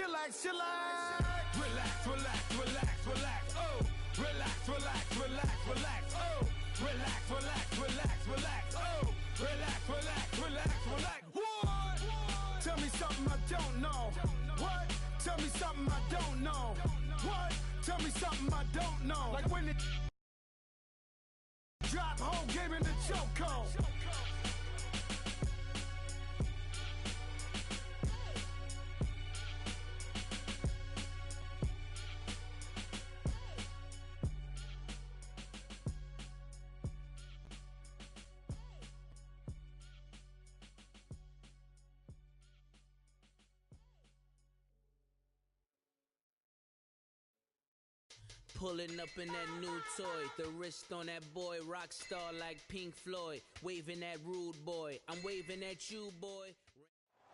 chillax, chillax. Relax, relax, relax, relax. Oh, relax, relax, relax, relax. Oh, relax, relax, relax, relax. Oh, relax, relax, relax, relax. What? Tell me something I don't know. What? Tell me something I don't know. What? Tell me something I don't know. Like when it drop, whole game in the chokehold. Pulling up in that new toy, the wrist on that boy, rock star like Pink Floyd, waving at rude boy, I'm waving at you, boy.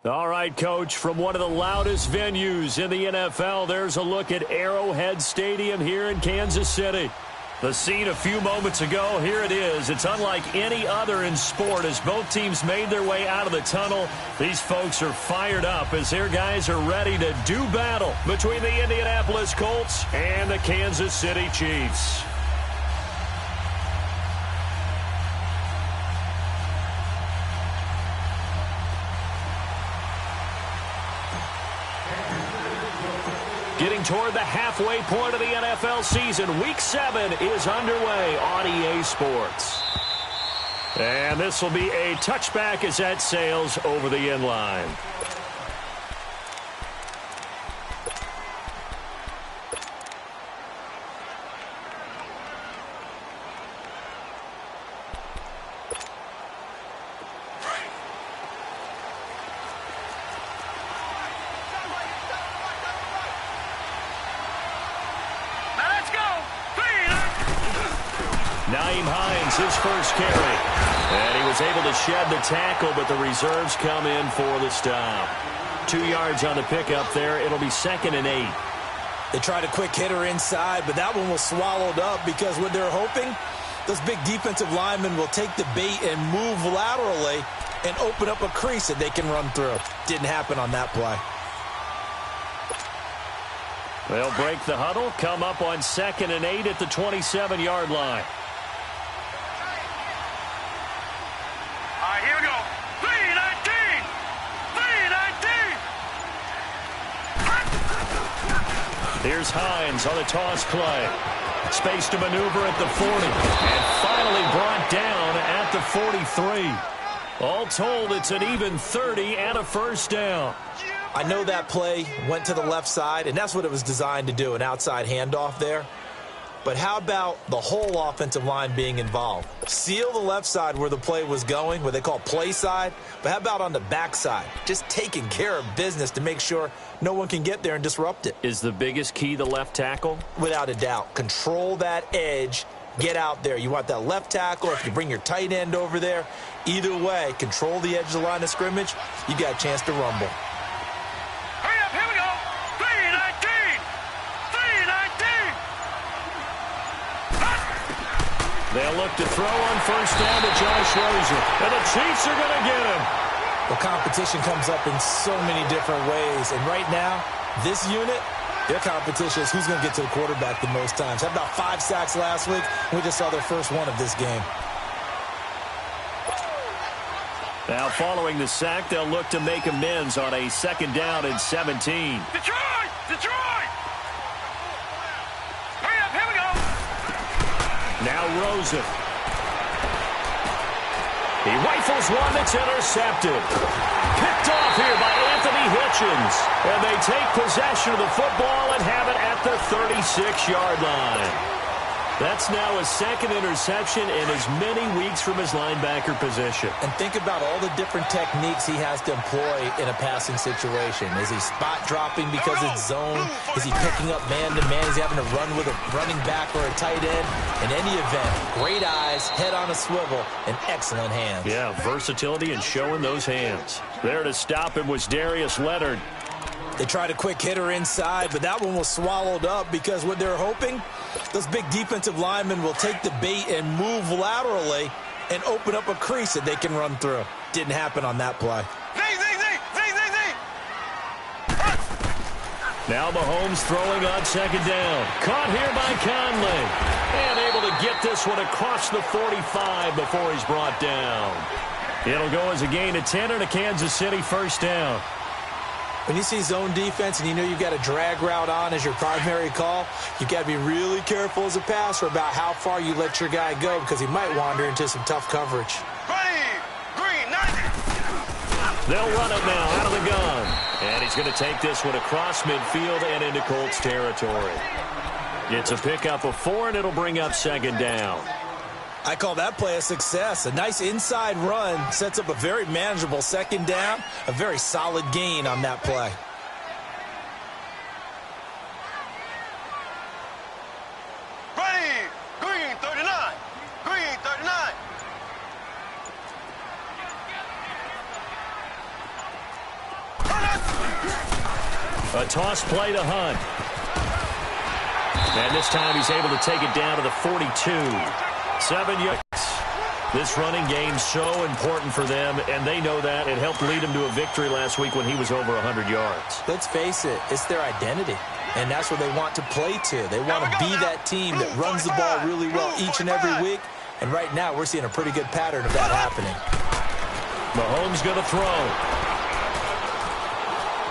All right, Coach, from one of the loudest venues in the NFL, there's a look at Arrowhead Stadium here in Kansas City. The scene a few moments ago, here it is. It's unlike any other in sport as both teams made their way out of the tunnel. These folks are fired up as their guys are ready to do battle between the Indianapolis Colts and the Kansas City Chiefs. Getting toward the halfway point of the NFL season. Week 7 is underway on EA Sports. And this will be a touchback as that sails over the end line. His first carry. And he was able to shed the tackle, but the reserves come in for the stop. 2 yards on the pickup there. It'll be 2nd and 8. They tried a quick hitter inside, but that one was swallowed up because what they're hoping, those big defensive linemen will take the bait and move laterally and open up a crease that they can run through. Didn't happen on that play. They'll break the huddle, come up on 2nd and 8 at the 27-yard line. Here we go. 3-19! 3-19! Here's Hines on the toss play. Space to maneuver at the 40. And finally brought down at the 43. All told, it's an even 30 and a first down. I know that play went to the left side, and that's what it was designed to do, an outside handoff there. But how about the whole offensive line being involved? Seal the left side where the play was going, what they call play side. But how about on the back side? Just taking care of business to make sure no one can get there and disrupt it. Is the biggest key the left tackle? Without a doubt. Control that edge. Get out there. You want that left tackle. If you bring your tight end over there, either way, control the edge of the line of scrimmage. You got a chance to rumble. Hurry up, here we go. 3-19! 3-19! They'll look to throw on first down to Josh Rosen. And the Chiefs are going to get him. The competition comes up in so many different ways. And right now, this unit, their competition is who's going to get to the quarterback the most times. Had about 5 sacks last week. We just saw their first one of this game. Now following the sack, they'll look to make amends on a 2nd down and 17. Detroit! Detroit! Hurry up, here we go! Now Rosen. He rifles one that's intercepted. Picked off here by Anthony Hitchens. And they take possession of the football and have it at the 36-yard line. That's now a 2nd interception in as many weeks from his linebacker position. And think about all the different techniques he has to employ in a passing situation. Is he spot dropping because it's zone? Is he picking up man-to-man? Is he having to run with a running back or a tight end? In any event, great eyes, head on a swivel, and excellent hands. Yeah, versatility and showing those hands. There to stop him was Darius Leonard. They tried a quick hitter inside, but that one was swallowed up because what they're hoping, those big defensive linemen will take the bait and move laterally and open up a crease that they can run through. Didn't happen on that play. Now Mahomes throwing on second down. Caught here by Conley. And able to get this one across the 45 before he's brought down. It'll go as a gain of 10 and a Kansas City first down. When you see zone defense and you know you've got a drag route on as your primary call, you've got to be really careful as a passer about how far you let your guy go because he might wander into some tough coverage. Green, 90. They'll run it now out of the gun. And he's going to take this one across midfield and into Colts territory. It's a pickup of 4, and it'll bring up second down. I call that play a success. A nice inside run sets up a very manageable second down. A very solid gain on that play. Ready, green 39. Green 39. A toss play to Hunt. And this time he's able to take it down to the 42. 7 yards. This running game's so important for them, and they know that. It helped lead him to a victory last week when he was over 100 yards. Let's face it, it's their identity, and that's what they want to play to. They want to be that team that runs the ball really well each and every week, and right now we're seeing a pretty good pattern of that happening. Mahomes going to throw.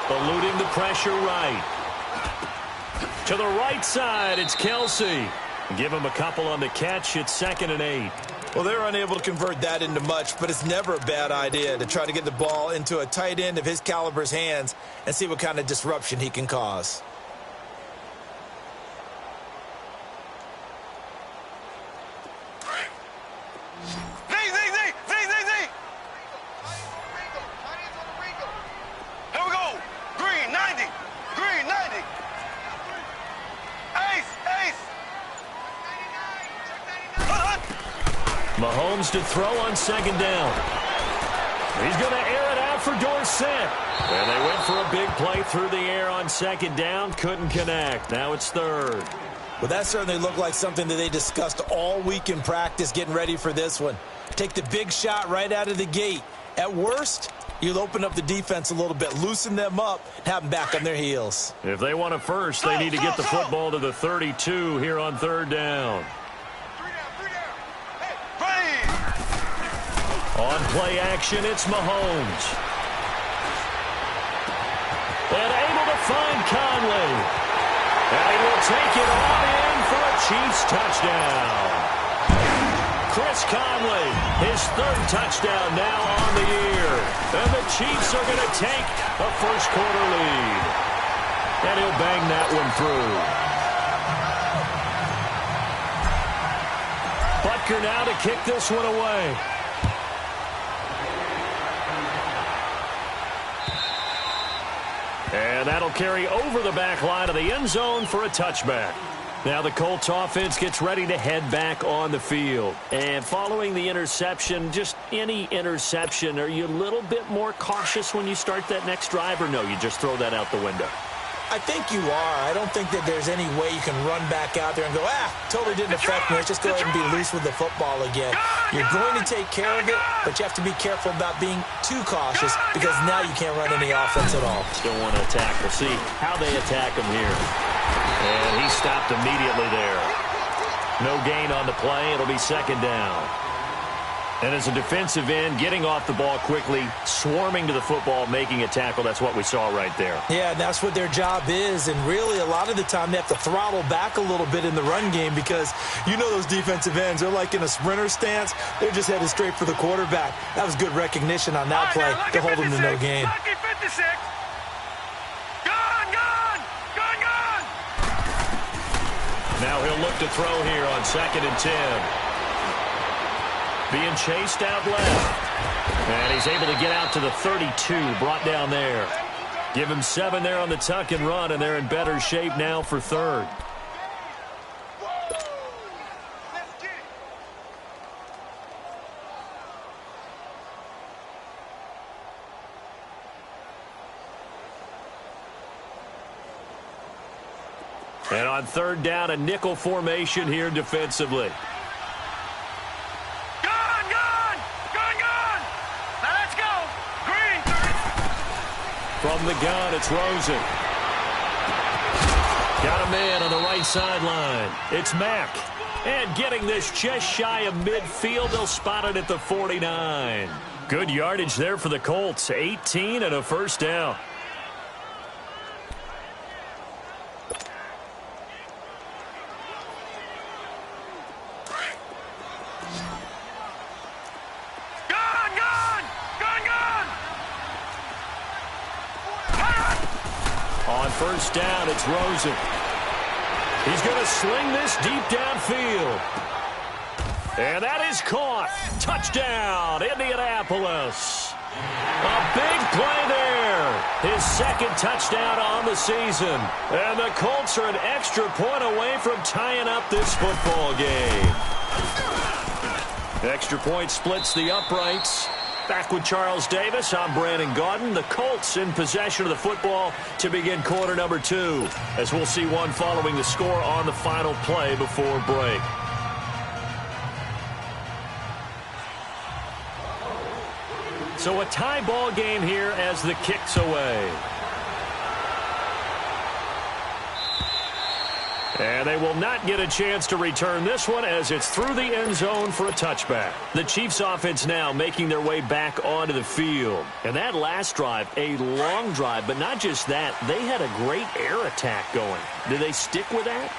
Eluding the pressure right. To the right side, it's Kelsey. Give him a couple on the catch. It's 2nd and 8. Well, they're unable to convert that into much, but it's never a bad idea to try to get the ball into a tight end of his caliber's hands and see what kind of disruption he can cause. Here we go. Green 90. Green 90. Ace. Mahomes to throw on second down. He's going to air it out for Dorsett. And they went for a big play through the air on second down. Couldn't connect. Now it's 3rd. Well, that certainly looked like something that they discussed all week in practice getting ready for this one. Take the big shot right out of the gate. At worst, you'll open up the defense a little bit, loosen them up, and have them back on their heels. If they want it first, they need to get the football to the 32 here on 3rd down. On play action, it's Mahomes. And able to find Conley. And he will take it all in for a Chiefs touchdown. Chris Conley, his 3rd touchdown now on the year. And the Chiefs are going to take a first-quarter lead. And he'll bang that one through. Butker now to kick this one away. And that'll carry over the back line of the end zone for a touchback. Now the Colts offense gets ready to head back on the field. And following the interception, just any interception, are you a little bit more cautious when you start that next drive, or no, you just throw that out the window? I think you are. I don't think that there's any way you can run back out there and go, totally didn't affect me. Let's just go ahead and be loose with the football again. You're going to take care of it, but you have to be careful about being too cautious because now you can't run any offense at all. Still want to attack. We'll see how they attack him here. And he stopped immediately there. No gain on the play. It'll be 2nd down. And as a defensive end, getting off the ball quickly, swarming to the football, making a tackle, that's what we saw right there. Yeah, and that's what their job is. And really, a lot of the time, they have to throttle back a little bit in the run game because you know those defensive ends, they're like in a sprinter stance. They're just headed straight for the quarterback. That was good recognition on that play to hold them to no gain. Lucky 56. Gone. Now he'll look to throw here on 2nd and 10. Being chased out left. And he's able to get out to the 32, brought down there. Give him 7 there on the tuck and run, and they're in better shape now for 3rd. And on 3rd down, a nickel formation here defensively. From the gun, it's Rosen. Got a man on the right sideline. It's Mack. And getting this just shy of midfield, they'll spot it at the 49. Good yardage there for the Colts. 18 and a first down. On first down, it's Rosen. He's going to sling this deep downfield. And that is caught. Touchdown, Indianapolis. A big play there. His second touchdown on the season. And the Colts are an extra point away from tying up this football game. Extra point splits the uprights. Back with Charles Davis, I'm Brandon Gaudin. The Colts in possession of the football to begin quarter number 2, as we'll see one following the score on the final play before break. So a tie ball game here as the kick's away. And they will not get a chance to return this one as it's through the end zone for a touchback. The Chiefs offense now making their way back onto the field. And that last drive, a long drive, but not just that, they had a great air attack going. Did they stick with that?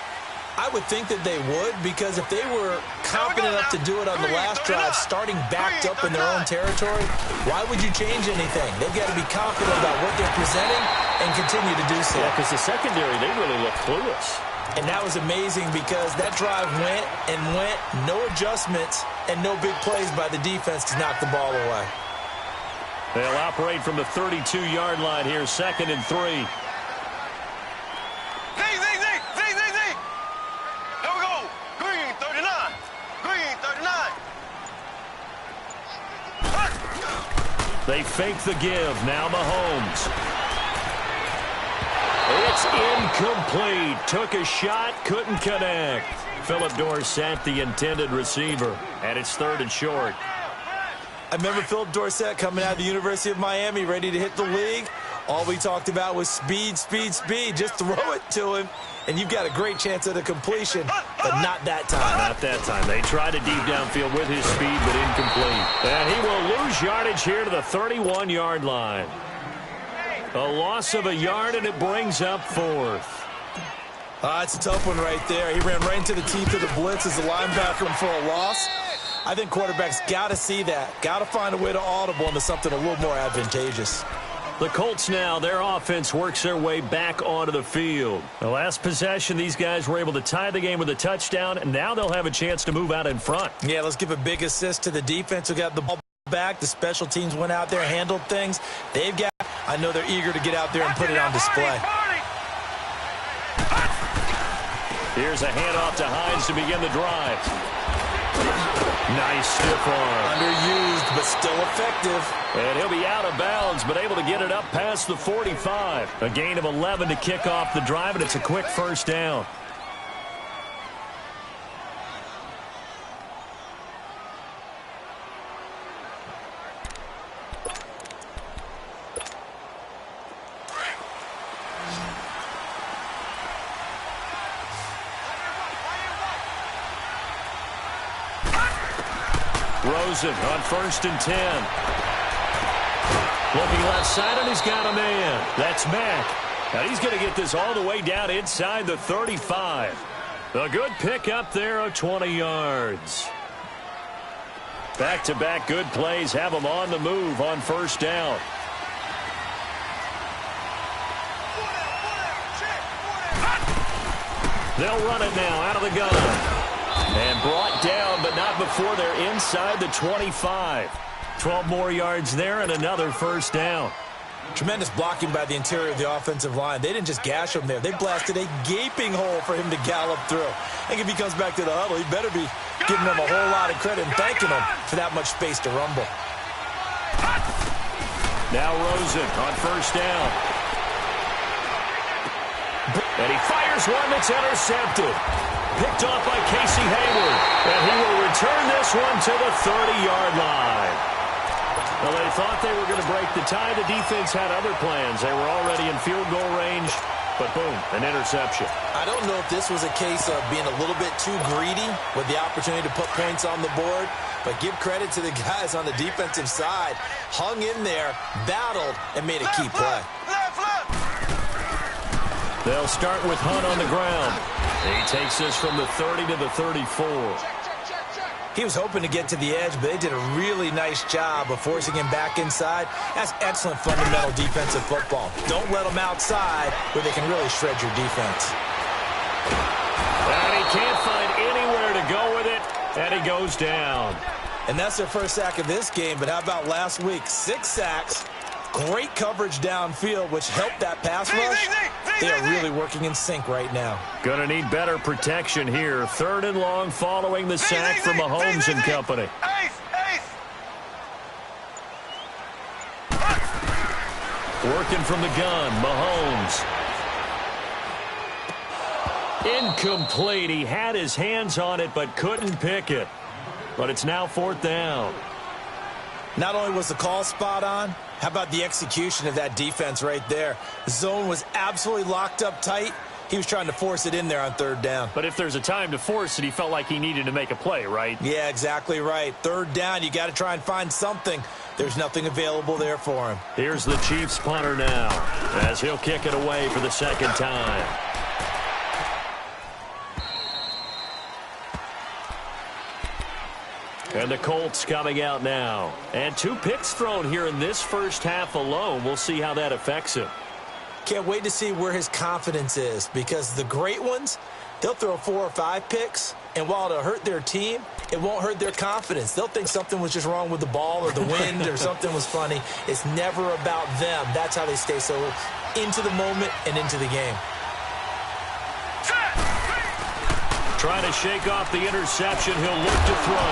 I would think that they would, because if they were confident enough to do it on the last drive, starting backed up in their own territory, why would you change anything? They've got to be confident about what they're presenting and continue to do so. Yeah, because the secondary, they really look clueless. And that was amazing because that drive went and went, no adjustments, and no big plays by the defense to knock the ball away. They'll operate from the 32-yard line here, 2nd and 3. Here we go. Green 39. Green 39. They fake the give. Now Mahomes. It's incomplete. Took a shot, couldn't connect. Philip Dorsett, the intended receiver, and it's 3rd and short. I remember Philip Dorsett coming out of the University of Miami, ready to hit the league. All we talked about was speed, speed, speed. Just throw it to him, and you've got a great chance at a completion, but not that time. Not that time. They tried a deep downfield with his speed, but incomplete. And he will lose yardage here to the 31-yard line. A loss of a yard, and it brings up 4th. It's a tough one right there. He ran right into the teeth of the blitz as the linebacker for a loss. I think quarterbacks got to see that. Got to find a way to audible into something a little more advantageous. The Colts now, their offense works their way back onto the field. The last possession, these guys were able to tie the game with a touchdown, and now they'll have a chance to move out in front. Yeah, let's give a big assist to the defense who got the ball back. The special teams went out there, handled things. They've got, I know they're eager to get out there and put it on display. Here's a handoff to Hines to begin the drive. Nice stiff arm. Underused, but still effective. And he'll be out of bounds, but able to get it up past the 45. A gain of 11 to kick off the drive, and it's a quick first down. Rosen on 1st and 10. Looking left side, and he's got a man. That's Mack. Now he's going to get this all the way down inside the 35. A good pick up there of 20 yards. Back-to-back good plays have them on the move on first down. They'll run it now out of the gun. And brought down, but not before they're inside the 25. 12 more yards there and another first down. Tremendous blocking by the interior of the offensive line. They didn't just gash him there. They blasted a gaping hole for him to gallop through. I think if he comes back to the huddle, he better be giving them a whole lot of credit and thanking them for that much space to rumble. Now Rosen on first down. And he fires one that's intercepted. Picked off by Casey Hayward. And he will return this one to the 30-yard line. Well, they thought they were going to break the tie. The defense had other plans. They were already in field goal range. but boom, an interception. I don't know if this was a case of being a little bit too greedy with the opportunity to put points on the board, but give credit to the guys on the defensive side. Hung in there, battled, and made a key play. They'll start with Hunt on the ground. He takes this from the 30 to the 34. He was hoping to get to the edge, but they did a really nice job of forcing him back inside. That's excellent fundamental defensive football. Don't let them outside where they can really shred your defense. And he can't find anywhere to go with it, and he goes down. And that's their first sack of this game, but how about last week? 6 sacks, great coverage downfield, which helped that pass rush. They are really working in sync right now. Going to need better protection here. 3rd and long following the sack from Mahomes and company. Working from the gun, Mahomes. Incomplete. He had his hands on it but couldn't pick it. But it's now 4th down. Not only was the call spot on, how about the execution of that defense right there? The zone was absolutely locked up tight. He was trying to force it in there on 3rd down. But if there's a time to force it, he felt like he needed to make a play, right? Yeah, exactly right. 3rd down, you got to try and find something. There's nothing available there for him. Here's the Chiefs punter now, as he'll kick it away for the 2nd time. And the Colts coming out now. And 2 picks thrown here in this first half alone. We'll see how that affects him. Can't wait to see where his confidence is, because the great ones, they'll throw 4 or 5 picks, and while it'll hurt their team, it won't hurt their confidence. They'll think something was just wrong with the ball or the wind or something was funny. It's never about them. That's how they stay so into the moment and into the game. Trying to shake off the interception. He'll look to throw.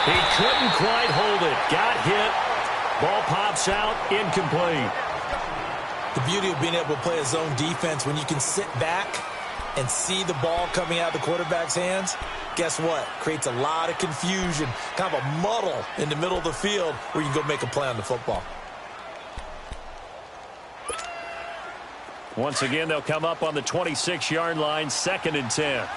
He couldn't quite hold it. Got hit. Ball pops out. Incomplete. The beauty of being able to play a zone defense, when you can sit back and see the ball coming out of the quarterback's hands, guess what? Creates a lot of confusion, kind of a muddle in the middle of the field where you can go make a play on the football. Once again, they'll come up on the 26-yard line, 2nd and 10.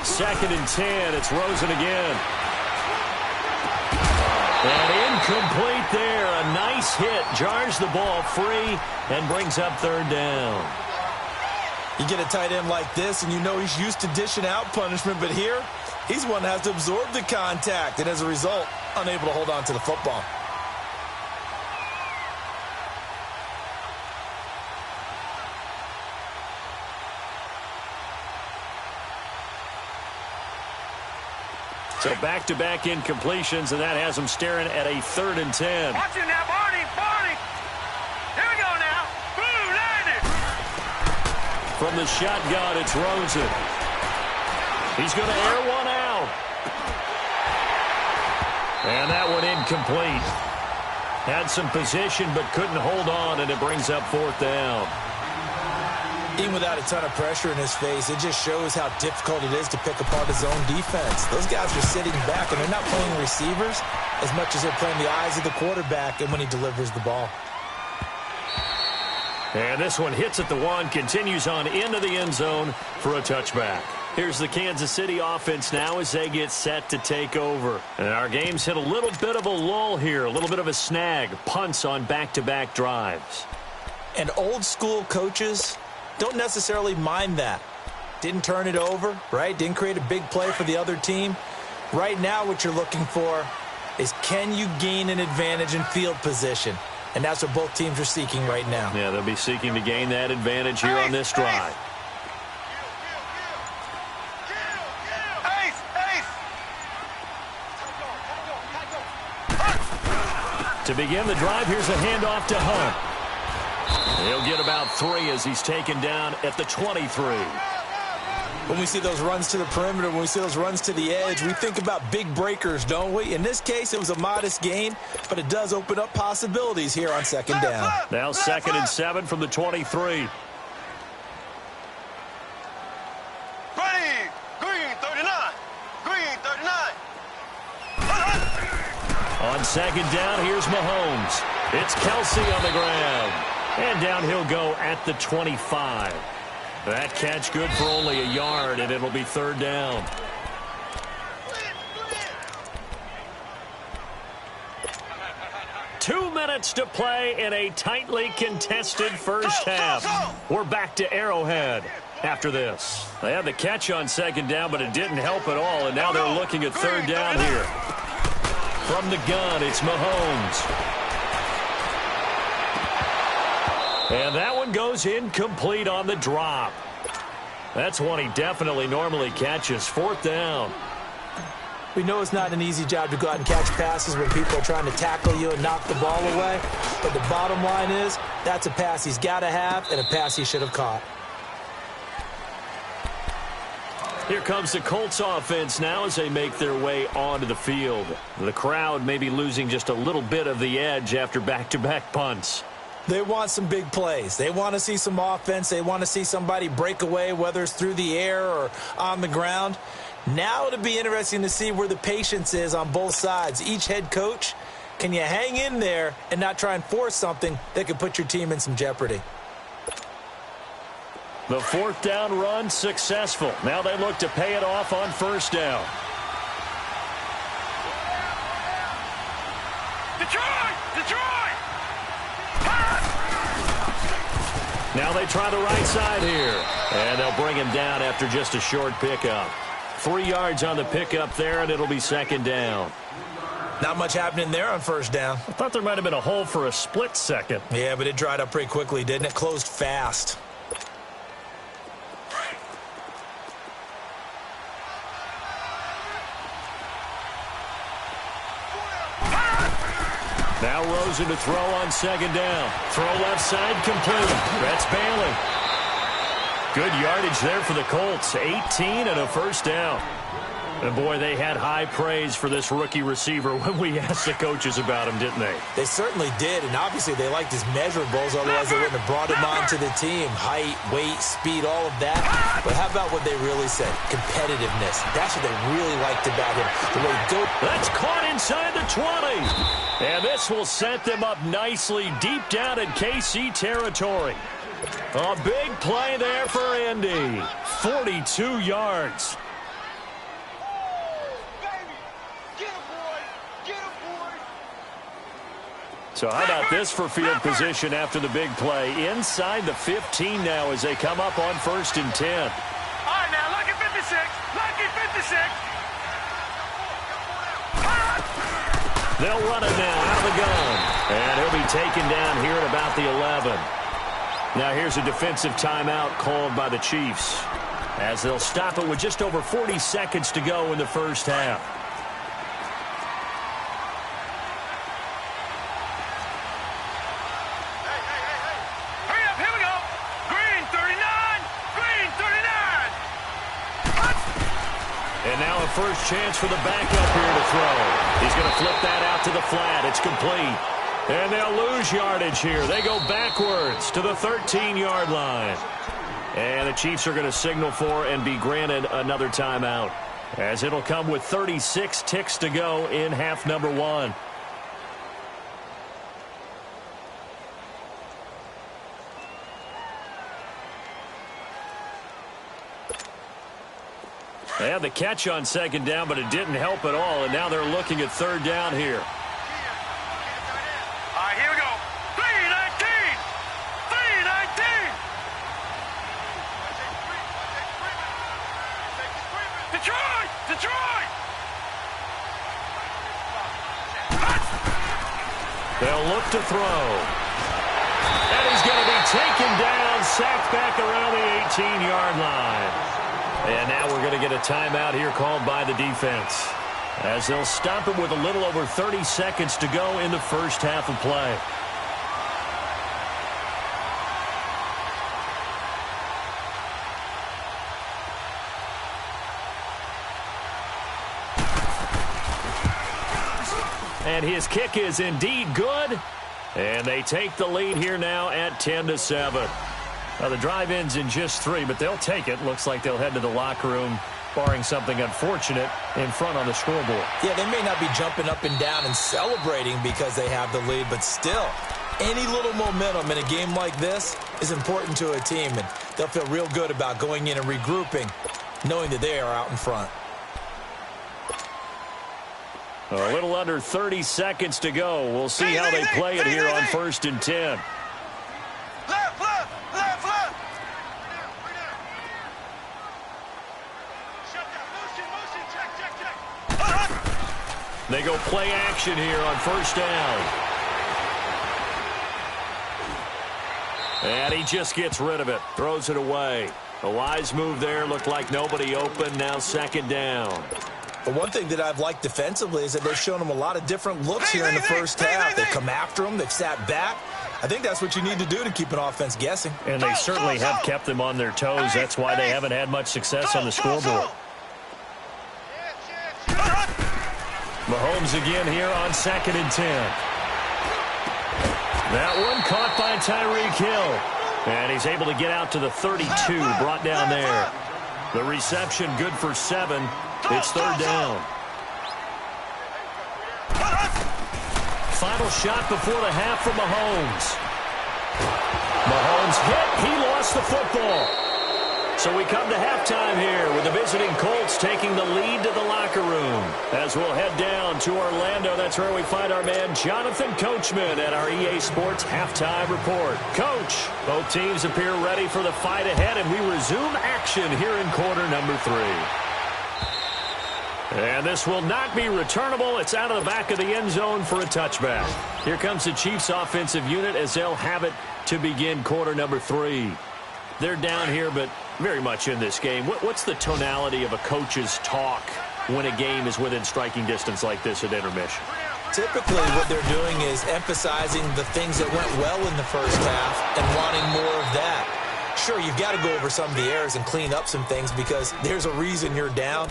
Second and 10. It's Rosen again. And incomplete there. A nice hit. Jars the ball free and brings up 3rd down. You get a tight end like this, and you know he's used to dishing out punishment, but here, he's one that has to absorb the contact, and as a result, unable to hold on to the football. So back-to-back incompletions, and that has him staring at a 3rd and 10. Watch it now, Barney, Barney. Here we go now. Boom, landed. From the shotgun, it's Rosen. He's going to air one out. And that one incomplete. Had some position, but couldn't hold on, and it brings up 4th down. Even without a ton of pressure in his face, it just shows how difficult it is to pick apart his own defense. Those guys are sitting back, and they're not playing receivers as much as they're playing the eyes of the quarterback and when he delivers the ball. And this one hits at the 1, continues on into the end zone for a touchback. Here's the Kansas City offense now as they get set to take over. And our game's hit a little bit of a lull here, a little bit of a snag, punts on back-to-back drives. And old school coaches don't necessarily mind that. Didn't turn it over, right? Didn't create a big play for the other team. Right now what you're looking for is, can you gain an advantage in field position? And that's what both teams are seeking right now. Yeah, they'll be seeking to gain that advantage here on this drive. To begin the drive, here's a handoff to Hunt. He'll get about 3 as he's taken down at the 23. When we see those runs to the perimeter, when we see those runs to the edge, we think about big breakers, don't we? In this case, it was a modest gain, but it does open up possibilities here on 2nd down. Now 2nd and 7 from the 23. Ready, green 39. Green 39. On second down, here's Mahomes. It's Kelsey on the ground. And down he'll go at the 25. That catch good for only a yard, and it'll be third down. Two minutes to play in a tightly contested first half. We're back to Arrowhead after this. They had the catch on second down, but it didn't help at all, and now they're looking at third down here. From the gun, it's Mahomes. And that one goes incomplete on the drop. That's one he definitely normally catches. Fourth down. We know it's not an easy job to go out and catch passes when people are trying to tackle you and knock the ball away. But the bottom line is, that's a pass he's got to have and a pass he should have caught. Here comes the Colts offense now as they make their way onto the field. The crowd may be losing just a little bit of the edge after back-to-back punts. They want some big plays. They want to see some offense. They want to see somebody break away, whether it's through the air or on the ground. Now it'll be interesting to see where the patience is on both sides. Each head coach, can you hang in there and not try and force something that could put your team in some jeopardy? The fourth down run successful. Now they look to pay it off on first down. Detroit! Now they try the right side here. And they'll bring him down after just a short pickup. 3 yards on the pickup there, and it'll be second down. Not much happening there on first down. I thought there might have been a hole for a split second. Yeah, but it dried up pretty quickly, didn't it? Closed fast. Now Rosen to throw on second down. Throw left side complete. That's Bailey. Good yardage there for the Colts. 18 and a first down. And boy, they had high praise for this rookie receiver when we asked the coaches about him, didn't they? They certainly did, and obviously they liked his measurables, otherwise they wouldn't have brought him onto the team. Height, weight, speed, all of that. But how about what they really said? Competitiveness. That's what they really liked about him. The way he goes. That's caught inside the 20. And this will set them up nicely deep down in KC territory. A big play there for Indy. 42 yards. So how about this for field position after the big play? Inside the 15 now as they come up on first and 10. All right, now, lucky 56. Lucky 56. They'll run it now out of the gun. And he'll be taken down here at about the 11. Now here's a defensive timeout called by the Chiefs as they'll stop it with just over 40 seconds to go in the first half. First chance for the backup here to throw. He's going to flip that out to the flat. It's complete. And they'll lose yardage here. They go backwards to the 13-yard line. And the Chiefs are going to signal for and be granted another timeout, as it'll come with 36 ticks to go in half number 1. They had the catch on second down, but it didn't help at all, and now they're looking at third down here. All right, here we go. 3-19. 3-19. Detroit! They'll look to throw. And he's going to be taken down, sacked back around the 18-yard line. And now we're going to get a timeout here called by the defense, as they'll stop it with a little over 30 seconds to go in the first half of play. And his kick is indeed good. And they take the lead here now at 10-7. Well, the drive ends in just 3, but they'll take it. Looks like they'll head to the locker room barring something unfortunate in front on the scoreboard. Yeah, they may not be jumping up and down and celebrating because they have the lead, but still, any little momentum in a game like this is important to a team, and they'll feel real good about going in and regrouping, knowing that they are out in front. A little under 30 seconds to go. We'll see how they play it here on 1st and 10. Left, left, left, left. Shut down. Motion, check. They go play action here on 1st down. And he just gets rid of it. Throws it away. A wise move there. Looked like nobody open. Now 2nd down. The one thing that I've liked defensively is that they've shown them a lot of different looks here in the first half. They come after them. They've sat back. I think that's what you need to do to keep an offense guessing. And they certainly have kept them on their toes. That's why they haven't had much success on the scoreboard. Mahomes again here on 2nd and 10. That one caught by Tyreek Hill. And he's able to get out to the 32, brought down there. The reception good for 7. It's 3rd down. Final shot before the half for Mahomes. Mahomes hit. He lost the football. So we come to halftime here with the visiting Colts taking the lead to the locker room. As we'll head down to Orlando, that's where we find our man Jonathan Coachman at our EA Sports Halftime Report. Coach, both teams appear ready for the fight ahead, and we resume action here in quarter number 3. And this will not be returnable. It's out of the back of the end zone for a touchback. Here comes the Chiefs offensive unit as they'll have it to begin quarter number 3. They're down here, but very much in this game. What's the tonality of a coach's talk when a game is within striking distance like this at intermission? Typically, what they're doing is emphasizing the things that went well in the first half and wanting more of that. Sure, you've got to go over some of the errors and clean up some things because there's a reason you're down.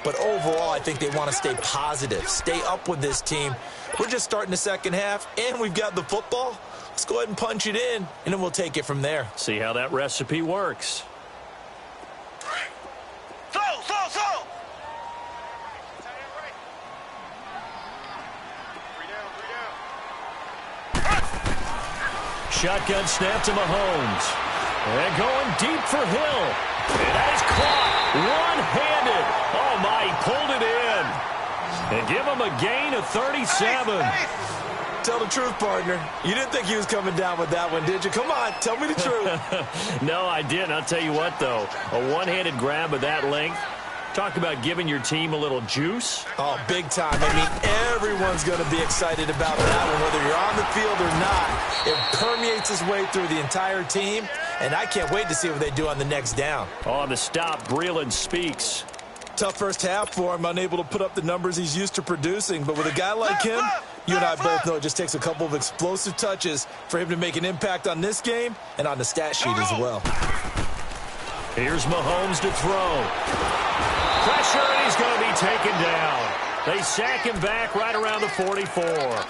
But overall, I think they want to stay positive, stay up with this team. We're just starting the second half, and we've got the football. Let's go ahead and punch it in, and then we'll take it from there. See how that recipe works. Throw. Shotgun snap to Mahomes. And going deep for Hill. And that is caught one-handed. Oh, my, he pulled it in. And give him a gain of 37. Tell the truth, partner. You didn't think he was coming down with that one, did you? Come on, tell me the truth. No, I didn't. I'll tell you what, though. A one-handed grab of that length. Talk about giving your team a little juice. Oh, big time. I mean, everyone's going to be excited about that one, whether you're on the field or not. It permeates its way through the entire team, and I can't wait to see what they do on the next down. On the stop, Breeland speaks. Tough first half for him, unable to put up the numbers he's used to producing. But with a guy like him, you and I both know it just takes a couple of explosive touches for him to make an impact on this game and on the stat sheet as well. Here's Mahomes to throw. Pressure, and he's going to be taken down. They sack him back right around the 44.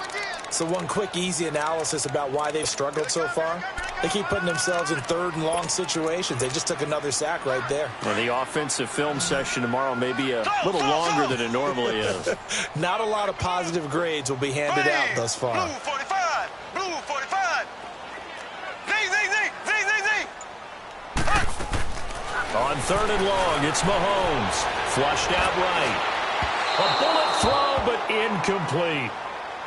So one quick, easy analysis about why they've struggled so far. They keep putting themselves in 3rd and long situations. They just took another sack right there. Well, the offensive film session tomorrow may be a little longer than it normally is. Not a lot of positive grades will be handed out thus far. Blue 45. Blue 45. Z. On 3rd and long, it's Mahomes. Flushed out right. A bullet throw, but incomplete.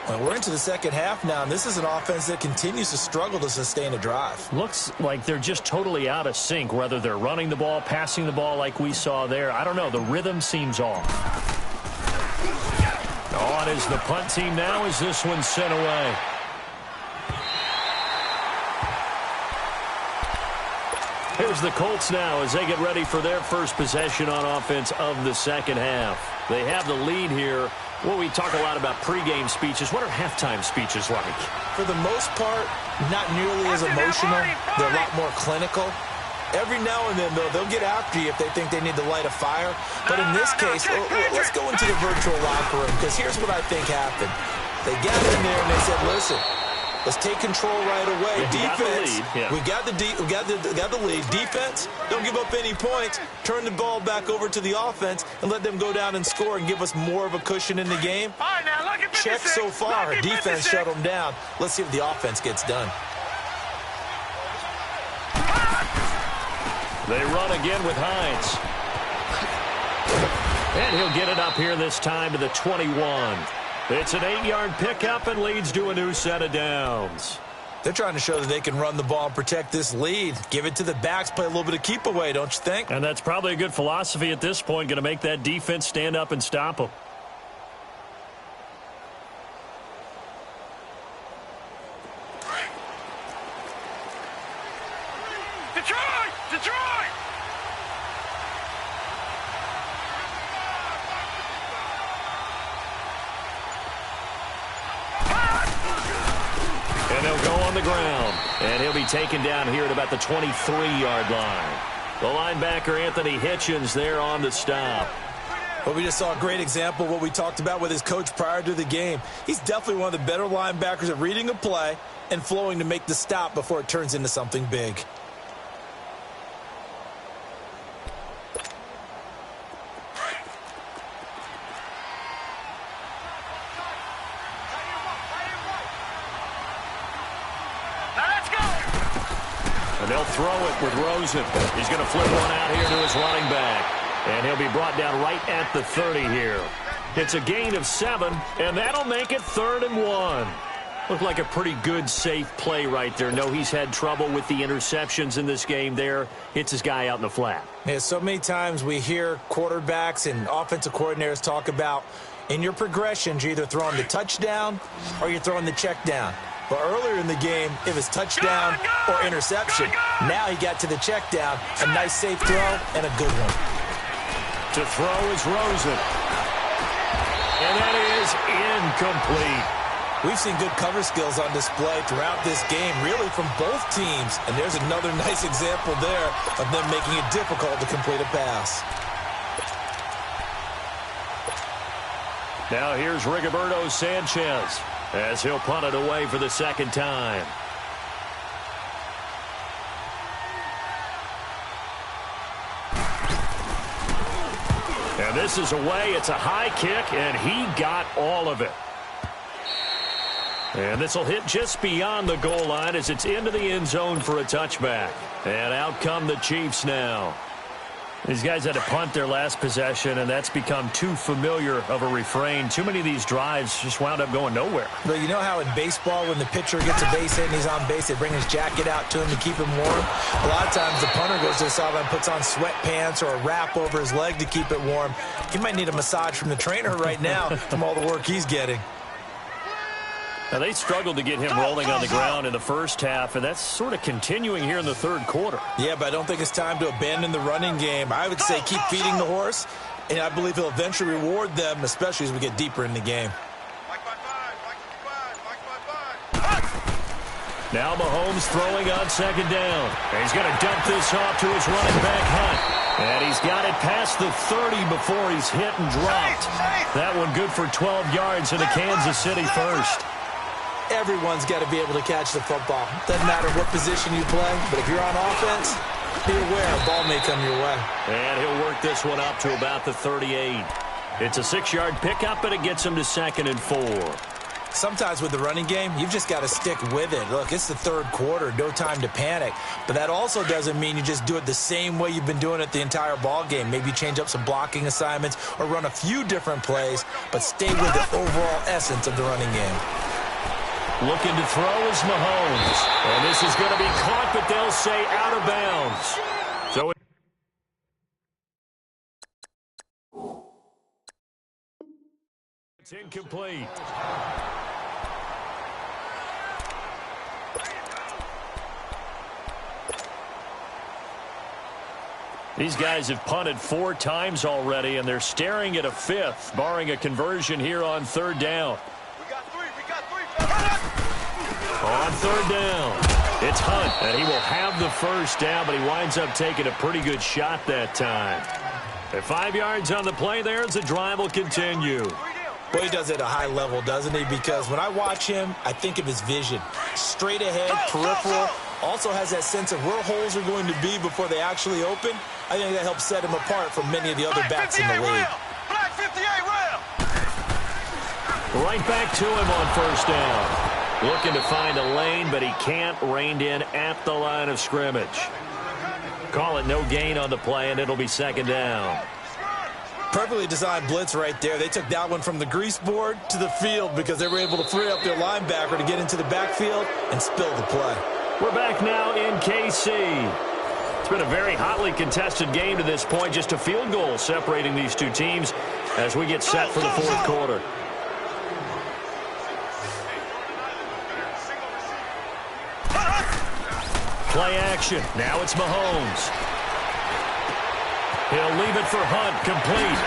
Well, we're into the second half now, and this is an offense that continues to struggle to sustain a drive. Looks like they're just totally out of sync, whether they're running the ball, passing the ball like we saw there. I don't know. The rhythm seems off. On is the punt team now as this one's sent away. Here's the Colts now as they get ready for their first possession on offense of the second half. They have the lead here. Well, we talk a lot about pregame speeches. What are halftime speeches like? For the most part, not nearly as emotional. They're a lot more clinical. Every now and then, though, they'll get after you if they think they need to light a fire. But in this case, let's go into the virtual locker room, because here's what I think happened. They got in there and they said, listen, Let's take control right away. Defense, we got the lead. Defense, don't give up any points. Turn the ball back over to the offense and let them go down and score and give us more of a cushion in the game. All right, now look at 56. Check so far. Defense shut them down. Let's see if the offense gets done. They run again with Hines. And he'll get it up here this time to the 21. It's an 8-yard pickup and leads to a new set of downs. They're trying to show that they can run the ball and protect this lead. Give it to the backs, play a little bit of keep away, don't you think? And that's probably a good philosophy at this point, going to make that defense stand up and stop them. Detroit! And they'll go on the ground. And he'll be taken down here at about the 23-yard line. The linebacker, Anthony Hitchens, there on the stop. Well, we just saw a great example of what we talked about with his coach prior to the game. He's definitely one of the better linebackers at reading a play and flowing to make the stop before it turns into something big. And they'll throw it with Rosen. He's going to flip one out here to his running back. And he'll be brought down right at the 30 here. It's a gain of 7, and that'll make it 3rd and 1. Looked like a pretty good, safe play right there. No, he's had trouble with the interceptions in this game there. Hits his guy out in the flat. Yeah, so many times we hear quarterbacks and offensive coordinators talk about in your progressions, you're either throwing the touchdown or you're throwing the check down. But earlier in the game, it was touchdown or interception. Now he got to the check down, a nice safe throw, and a good one. To throw is Rosen. And that is incomplete. We've seen good cover skills on display throughout this game, really from both teams. And there's another nice example there of them making it difficult to complete a pass. Now here's Rigoberto Sanchez as he'll punt it away for the second time. And this is away. It's a high kick, and he got all of it. And this will hit just beyond the goal line as it's into the end zone for a touchback. And out come the Chiefs now. These guys had to punt their last possession, and that's become too familiar of a refrain. Too many of these drives just wound up going nowhere. But you know how in baseball, when the pitcher gets a base hit and he's on base, they bring his jacket out to him to keep him warm? A lot of times the punter goes to the sideline, puts on sweatpants or a wrap over his leg to keep it warm. He might need a massage from the trainer right now from all the work he's getting. Now, they struggled to get him rolling on the ground in the first half, and that's sort of continuing here in the third quarter. Yeah, but I don't think it's time to abandon the running game. I would say keep feeding the horse, and I believe he'll eventually reward them, especially as we get deeper in the game. Now Mahomes throwing on second down. And he's going to dump this off to his running back, Hunt. And he's got it past the 30 before he's hit and dropped. That one good for 12 yards in a Kansas City first. Everyone's got to be able to catch the football. Doesn't matter what position you play, but if you're on offense, be aware a ball may come your way. And he'll work this one up to about the 38. It's a 6-yard pickup, and it gets him to 2nd and 4. Sometimes with the running game, you've just got to stick with it. Look, it's the third quarter, no time to panic. But that also doesn't mean you just do it the same way you've been doing it the entire ball game. Maybe change up some blocking assignments or run a few different plays, but stay with the overall essence of the running game. Looking to throw is Mahomes. And this is going to be caught, but they'll say out of bounds. So it's incomplete. These guys have punted 4 times already, and they're staring at a 5th, barring a conversion here on 3rd down. On 3rd down, it's Hunt, and he will have the first down, but he winds up taking a pretty good shot that time. At 5 yards on the play there as the drive will continue. Boy, he does it at a high level, doesn't he? Because when I watch him, I think of his vision. Straight ahead, peripheral. Also has that sense of where holes are going to be before they actually open. I think that helps set him apart from many of the other backs in the league. Black 58 rail. Right back to him on first down. Looking to find a lane, but he can't. Reined in at the line of scrimmage. Call it no gain on the play, and it'll be second down. Perfectly designed blitz right there. They took that one from the grease board to the field because they were able to free up their linebacker to get into the backfield and spill the play. We're back now in KC. It's been a very hotly contested game to this point. Just a field goal separating these two teams as we get set for the fourth quarter. Play action. Now it's Mahomes. He'll leave it for Hunt, complete.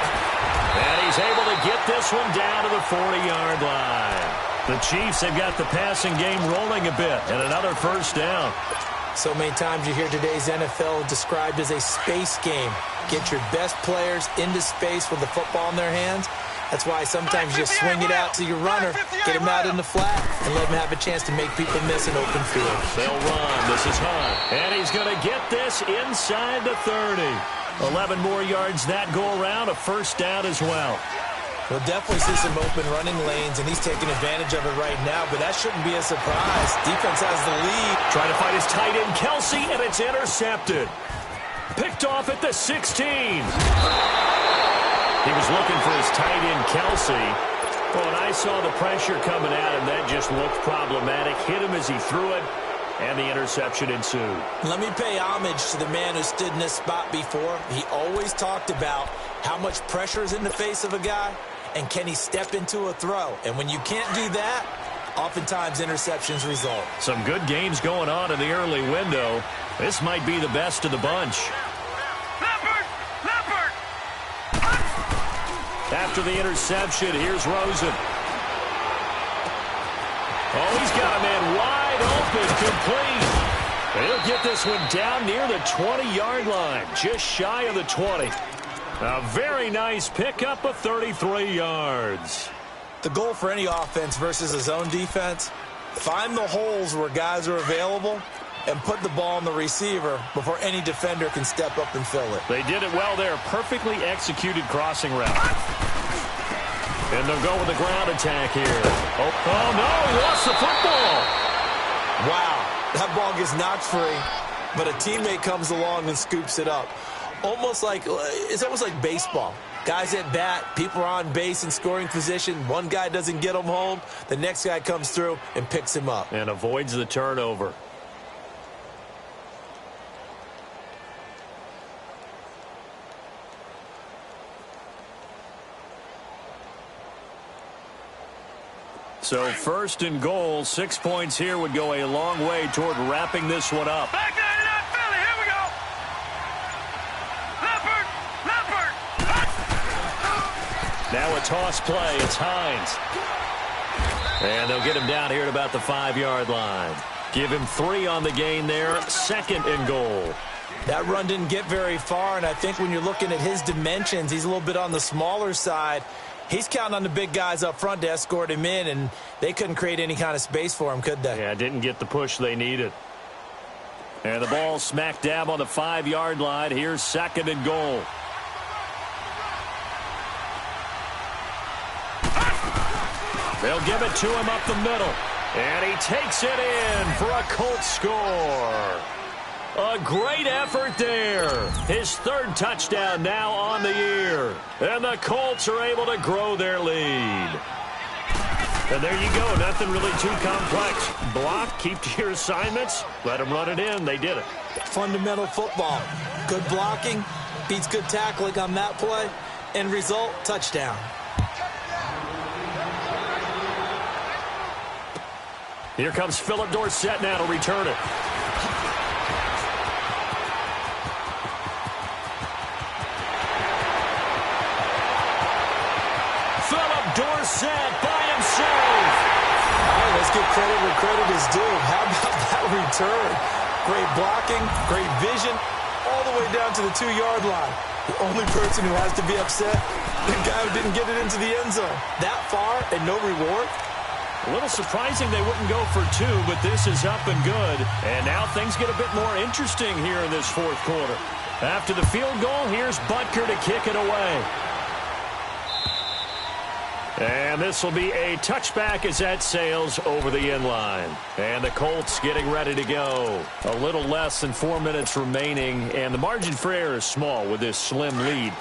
And he's able to get this one down to the 40-yard line. The Chiefs have got the passing game rolling a bit, and another first down. So many times you hear today's NFL described as a space game. Get your best players into space with the football in their hands. That's why sometimes you swing it out to your runner, get him out in the flat, and let him have a chance to make people miss an open field. They'll run. This is Hunt. And he's going to get this inside the 30. 11 more yards that go around, a first down as well. We'll definitely see some open running lanes, and he's taking advantage of it right now, but that shouldn't be a surprise. Defense has the lead. Trying to find his tight end, Kelsey, and it's intercepted. Picked off at the 16. He was looking for his tight end, Kelsey. Well, when I saw the pressure coming at him, that just looked problematic. Hit him as he threw it, and the interception ensued. Let me pay homage to the man who stood in this spot before. He always talked about how much pressure is in the face of a guy, and can he step into a throw? And when you can't do that, oftentimes interceptions result. Some good games going on in the early window. This might be the best of the bunch. After the interception, here's Rosen. Oh, he's got a man wide open, complete. He'll get this one down near the 20-yard line, just shy of the 20. A very nice pickup of 33 yards. The goal for any offense versus a zone defense, find the holes where guys are available and put the ball on the receiver before any defender can step up and fill it. They did it well there. Perfectly executed crossing route. And they'll go with the ground attack here. Oh no, he lost the football. Wow, that ball gets knocked free, but a teammate comes along and scoops it up. It's almost like baseball. Guys at bat, people are on base in scoring position. One guy doesn't get him home. The next guy comes through and picks him up. And avoids the turnover. So first and goal, 6 points here would go a long way toward wrapping this one up. Back there in that Philly. Here we go. Leopard. Now a toss play. It's Hines. And they'll get him down here at about the 5-yard line. Give him 3 on the gain there. Second and goal. That run didn't get very far, and I think when you're looking at his dimensions, he's a little bit on the smaller side. He's counting on the big guys up front to escort him in, and they couldn't create any kind of space for him, could they? Yeah, didn't get the push they needed. And the ball smack dab on the 5-yard line. Here's second and goal. They'll give it to him up the middle. And he takes it in for a Colts score. A great effort there. His third touchdown now on the year. And the Colts are able to grow their lead. And there you go. Nothing really too complex. Block, keep to your assignments, let them run it in. They did it. Fundamental football. Good blocking, beats good tackling on that play. End result, touchdown. Here comes Philip Dorsett now to return it. Dorsett by himself. All right, let's give credit where credit is due. How about that return? Great blocking, great vision, all the the way down to the 2-yard line. The only person who has to be upset, the guy who didn't get it into the end zone. That far and no reward? A little surprising they wouldn't go for 2, but this is up and good. And now things get a bit more interesting here in this fourth quarter. After the field goal, here's Butker to kick it away. And this will be a touchback as that sails over the end line. And the Colts getting ready to go. A little less than 4 minutes remaining, and the margin for error is small with this slim lead.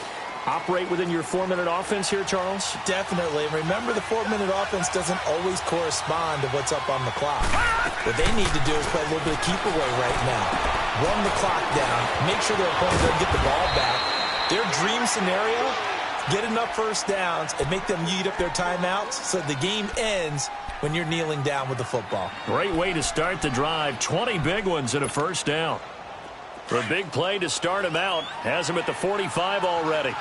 Operate within your 4-minute offense here, Charles? Definitely. Remember, the 4-minute offense doesn't always correspond to what's up on the clock. What they need to do is play a little bit of keep away right now. Run the clock down. Make sure their opponent doesn't get the ball back. Their dream scenario, get enough first downs and make them eat up their timeouts so the game ends when you're kneeling down with the football. Great way to start the drive. 20 big ones and a first down. The big play to start him out. Has him at the 45 already.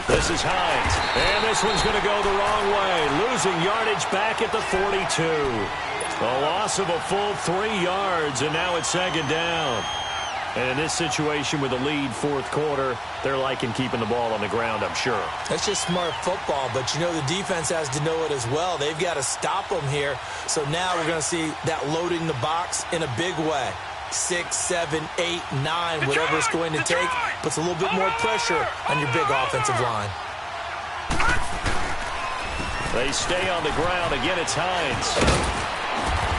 This is Hines. And this one's going to go the wrong way. Losing yardage back at the 42. A loss of a full 3 yards, and now it's second down. And in this situation with the lead fourth quarter, they're liking keeping the ball on the ground, I'm sure. That's just smart football, but you know the defense has to know it as well. They've got to stop them here. So now we're going to see that loading the box in a big way. 6, 7, 8, 9, whatever it's going to take, puts a little bit more pressure on your big offensive line. They stay on the ground. Again, it's Hines.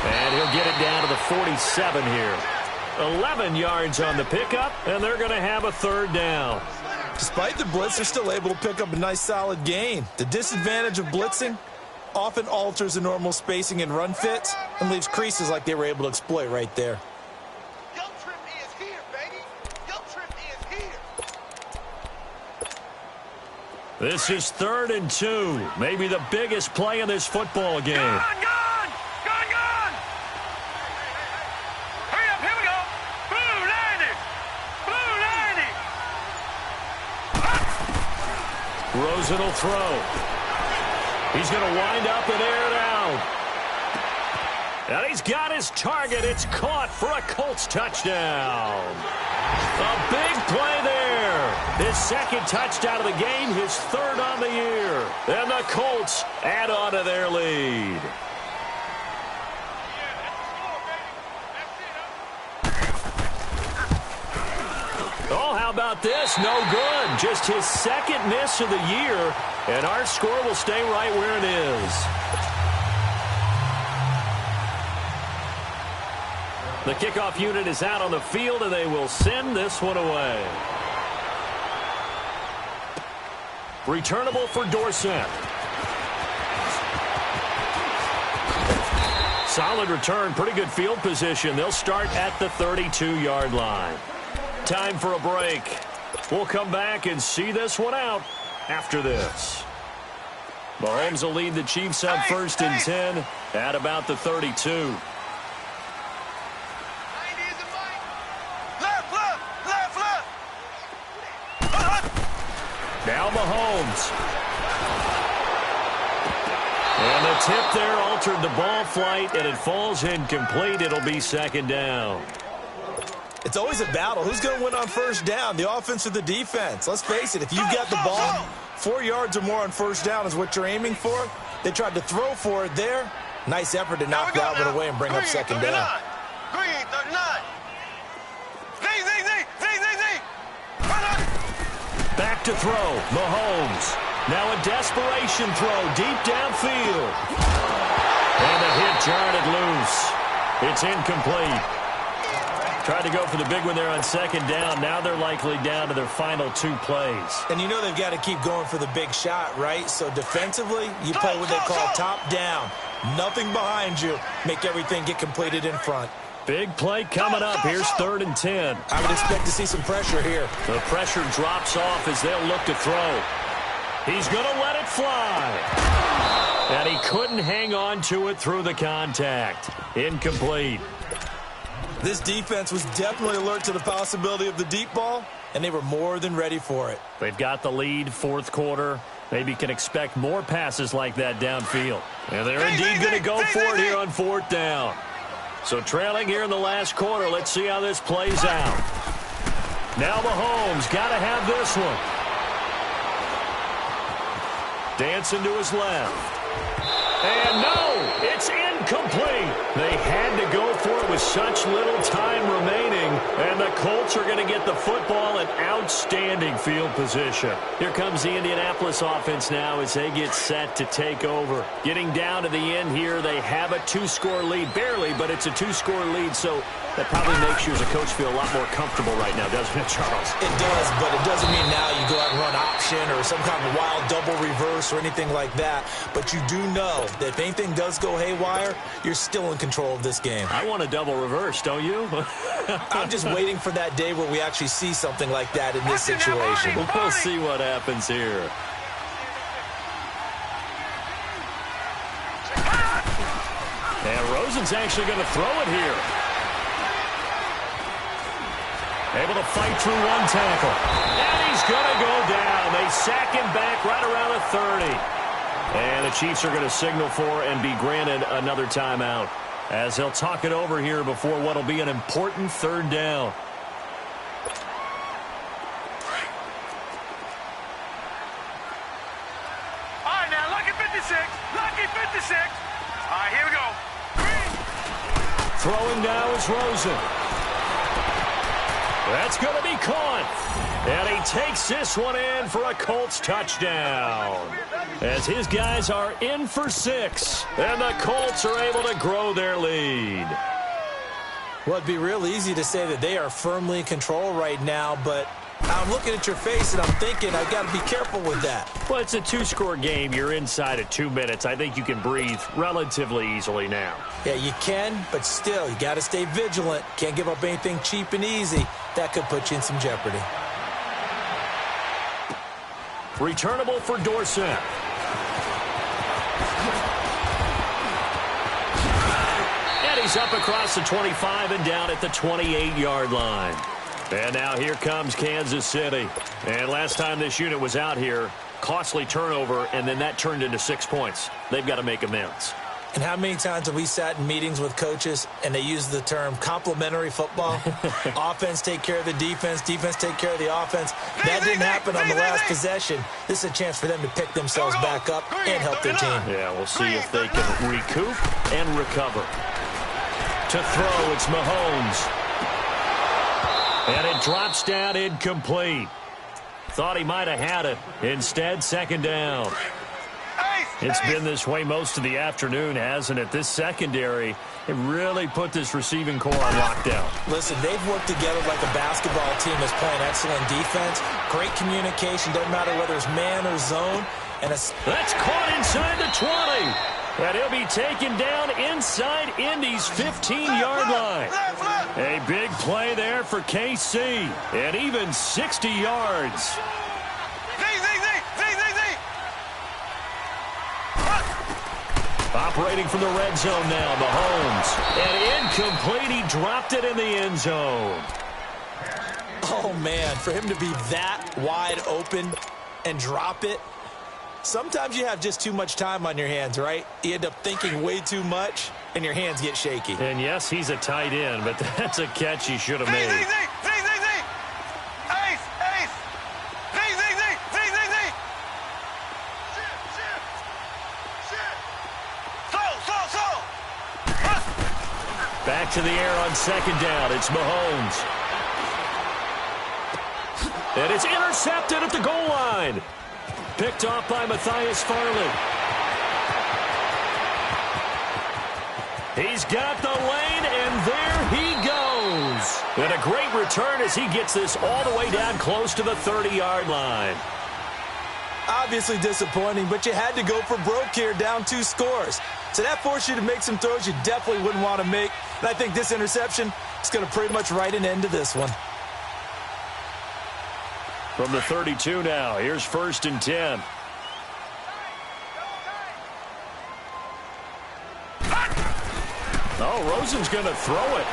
And he'll get it down to the 47 here. 11 yards on the pickup, and they're going to have a third down. Despite the blitz, they're still able to pick up a nice solid gain. The disadvantage of blitzing often alters the normal spacing and run fits and leaves creases like they were able to exploit right there. Young Trip is here, baby. Young Trip is here. This is 3rd and 2. Maybe the biggest play in this football game. Gone! Hurry up, here we go. Blue 90. Blue 90. Rosen will throw. He's going to wind up and air it out. And he's got his target. It's caught for a Colts touchdown. A big play there. His second touchdown of the game, his 3rd on the year. And the Colts add on to their lead. Oh, how about this? No good. Just his 2nd miss of the year. And our score will stay right where it is. The kickoff unit is out on the field, and they will send this one away. Returnable for Dorsett. Solid return, pretty good field position. They'll start at the 32-yard line. Time for a break. We'll come back and see this one out after this. Mahomes will lead the Chiefs on 1st and 10 at about the 32. Now Mahomes. And the tip there altered the ball flight, and it falls incomplete. It'll be 2nd down. It's always a battle. Who's going to win on 1st down, the offense or the defense? Let's face it, if you've got the ball, 4 yards or more on 1st down is what you're aiming for. They tried to throw for it there. Nice effort to knock that one away and bring up 2nd down. Green 39. Back to throw, Mahomes. Now a desperation throw deep downfield. And the hit jarred it loose. It's incomplete. Tried to go for the big one there on 2nd down. Now they're likely down to their final 2 plays. And you know they've got to keep going for the big shot, right? So defensively, you play what they call top down. Nothing behind you. Make everything get completed in front. Big play coming up. Here's 3rd and 10. I would expect to see some pressure here. The pressure drops off as they'll look to throw. He's going to let it fly. And he couldn't hang on to it through the contact. Incomplete. This defense was definitely alert to the possibility of the deep ball, and they were more than ready for it. They've got the lead, 4th quarter. Maybe can expect more passes like that downfield. And they're indeed going to go for it here on 4th down. So trailing here in the last quarter. Let's see how this plays out. Now Mahomes got to have this one. Dancing to his left. And no, it's incomplete. They had to go for it with such little time remaining. And the Colts are going to get the football in outstanding field position. Here comes the Indianapolis offense now as they get set to take over. Getting down to the end here, they have a 2-score lead. Barely, but it's a 2-score lead, so that probably makes you as a coach feel a lot more comfortable right now, doesn't it, Charles? It does, but it doesn't mean now you go out and run option or some kind of wild double reverse or anything like that. But you do know that if anything does go haywire, you're still in control of this game. I want a double reverse, don't you? I'm just waiting for that day where we actually see something like that in this situation. We'll see what happens here. And Rosen's actually going to throw it here. Able to fight through one tackle. And he's going to go down. They sack him back right around the 30. And the Chiefs are going to signal for and be granted another timeout as they'll talk it over here before what will be an important third down. All right, now, lucky 56. Lucky 56. All right, here we go. Throwing now is Rosen. That's going to be caught. And he takes this one in for a Colts touchdown. As his guys are in for 6. And the Colts are able to grow their lead. Well, it'd be real easy to say that they are firmly in control right now, but I'm looking at your face and I'm thinking I've got to be careful with that. Well, it's a 2-score game. You're inside at 2 minutes. I think you can breathe relatively easily now. Yeah, you can, but still, you got to stay vigilant. Can't give up anything cheap and easy. That could put you in some jeopardy. Returnable for Dorsett. And he's up across the 25 and down at the 28-yard line. And now here comes Kansas City. And last time this unit was out here, costly turnover, and then that turned into 6 points. They've got to make amends. And how many times have we sat in meetings with coaches and they use the term complementary football? Offense take care of the defense, defense take care of the offense. That didn't happen on the last possession. This is a chance for them to pick themselves back up and help their team. Yeah, we'll see if they can recoup and recover. To throw, it's Mahomes. And it drops down incomplete. Thought he might have had it. Instead, second down. It's been this way most of the afternoon, hasn't it? This secondary, it really put this receiving core on lockdown. Listen, they've worked together like a basketball team that's playing excellent defense. Great communication, doesn't matter whether it's man or zone. And that's caught inside the 20. And he'll be taken down inside Indy's 15-yard line. A big play there for KC. And even 60 yards. Operating from the red zone now, Mahomes. And incomplete, he dropped it in the end zone. Oh, man, for him to be that wide open and drop it. Sometimes you have just too much time on your hands, right? You end up thinking way too much, and your hands get shaky. And yes, he's a tight end, but that's a catch he should have made. Back to the air on second down. It's Mahomes. And it's intercepted at the goal line. Picked off by Matthias Farley. He's got the lane, and there he goes. And a great return as he gets this all the way down close to the 30-yard line. Obviously disappointing, but you had to go for broke here, down 2 scores. So that forced you to make some throws you definitely wouldn't want to make. And I think this interception is going to pretty much write an end to this one. From the 32 now, here's 1st and 10. Oh, Rosen's going to throw it.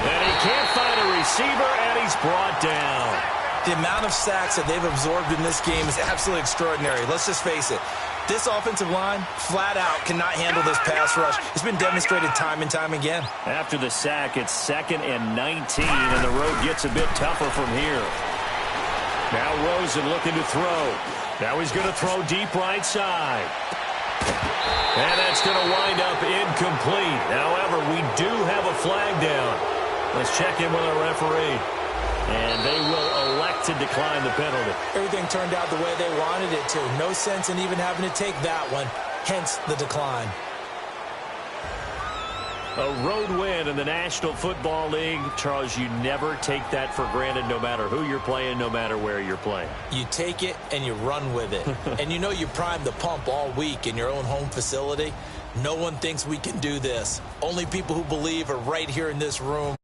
And he can't find a receiver, and he's brought down. The amount of sacks that they've absorbed in this game is absolutely extraordinary. Let's just face it. This offensive line, flat out, cannot handle this pass rush. It's been demonstrated time and time again. After the sack, it's 2nd and 19, and the road gets a bit tougher from here. Now Rosen looking to throw. Now he's going to throw deep right side. And that's going to wind up incomplete. However, we do have a flag down. Let's check in with our referee. And they will elect to decline the penalty. Everything turned out the way they wanted it to. No sense in even having to take that one. Hence the decline. A road win in the National Football League. Charles, you never take that for granted no matter who you're playing, no matter where you're playing. You take it and you run with it. And you know you primed the pump all week in your own home facility. No one thinks we can do this. Only people who believe are right here in this room.